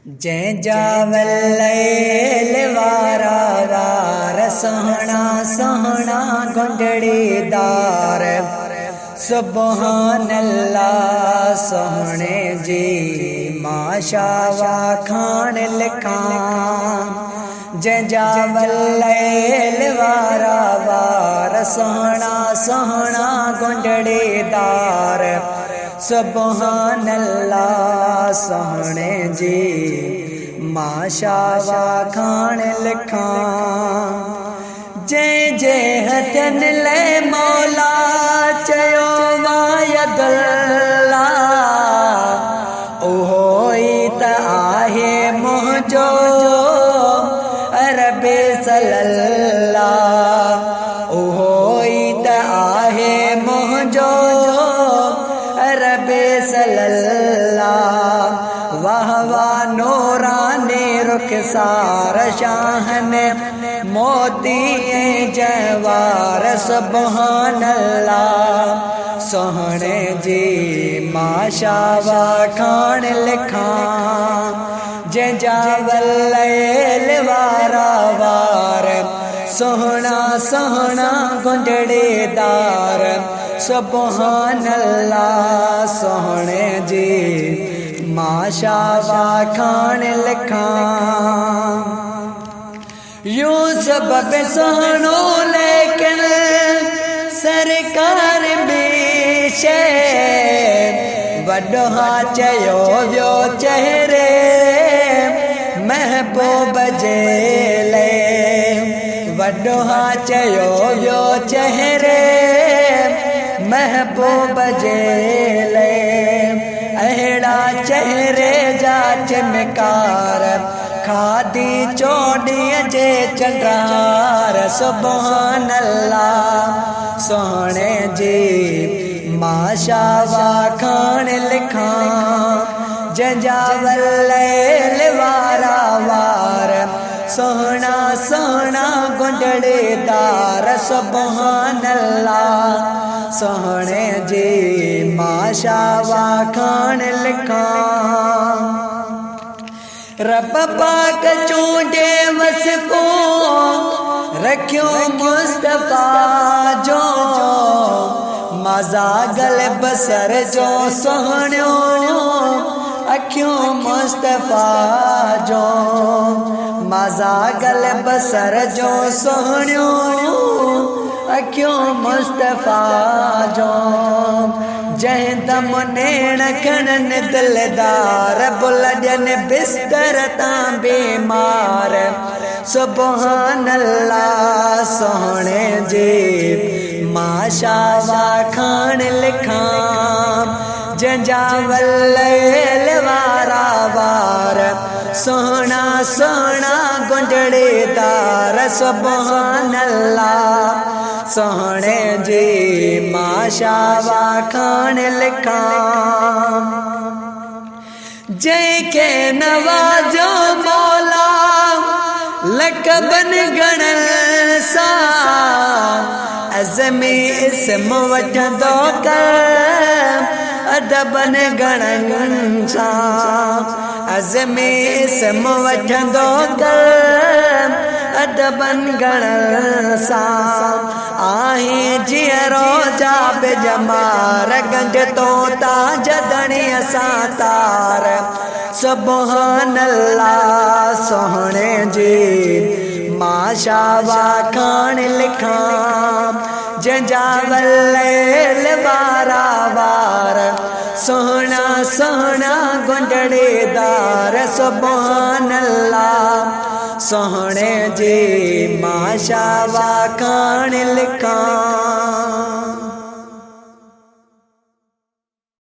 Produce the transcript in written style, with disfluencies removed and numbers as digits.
जै जावल वारा वार सोहना सोहना गुंडड़ीदार सुबहान अल्लाह सोहने जी माशावा खान लिखान। जै जावल वारा वार सोहना सोहना गुंडड़ीदार सुबहान अल्लाह सोहने जी माशावा खान लिखान। जै जै हथन ले मौला चयो वायदुल्ला ओहो त आहे मुंहिंजो अरबे सल्लल्लाह ओहो त आहे मुंहिंजो अरबे सल्लल्लाह। वाह वाह नूरानी रुखसार शाहन मोती जवार सुबहान अल्लाह सोहने जी माशावा खान लिखान। जै जावल वारा वार सोहना सोहना गुंडड़ीदार सुबहान अल्लाह सोहने जी माशावा खान लिखान। यूसुफ बि सोहनो लेकिन सरकार भी शे वॾो चयो वियो चेहरे महबूब जे ले वॾो चयो वियो चेहरे महबूब जे ले। अहिड़ा चेहरे जा चमकार खादी चोॾीअ जे चंडार सुबहान अल्लाह सोहणे जी माशावा खान लिखान। जै जावल वारा वार सोहना सोहना गुंडड़ीदार सुबहान अल्लाह सोहणे जी माशावा खान लिखान। रब पाक चूंडे वसको रखियो मुस्तफा जो मज़ा गल बसर जो सोहणियो अखियों मुस्तफा जो मज़ा गल बसर जो सोहणियो अखियों मुस्तफा जो। जंहिं दम नेण खणन दिलदार बुलजन बिस्तर तां बीमार सुबहान अल्लाह सोहणे जी माशावा खान लिखान। जै जावल वारा वार सोहना सोहना गुंडड़ीदार सुबहान अल्लाह सोहणे जी माशावा खान लिखान। जंहिंखे नवाजो मौला लक़बन गणन सां अज़मी इस्म वठंदो कर अदबन गणन सां अज़मी इस्म वठंदो कर अदबन गणन सां। आहे जीअरो जा बेजमार गंज तो ताज दणीअ सां तार सुबहान अल्लाह सोहणे जी माशावा खान लिखान। जै जावल वारा वार सोहना सोहना गुंडड़ीदार सुबहान अल्लाह सोहणे जी माशावा खान लिखान।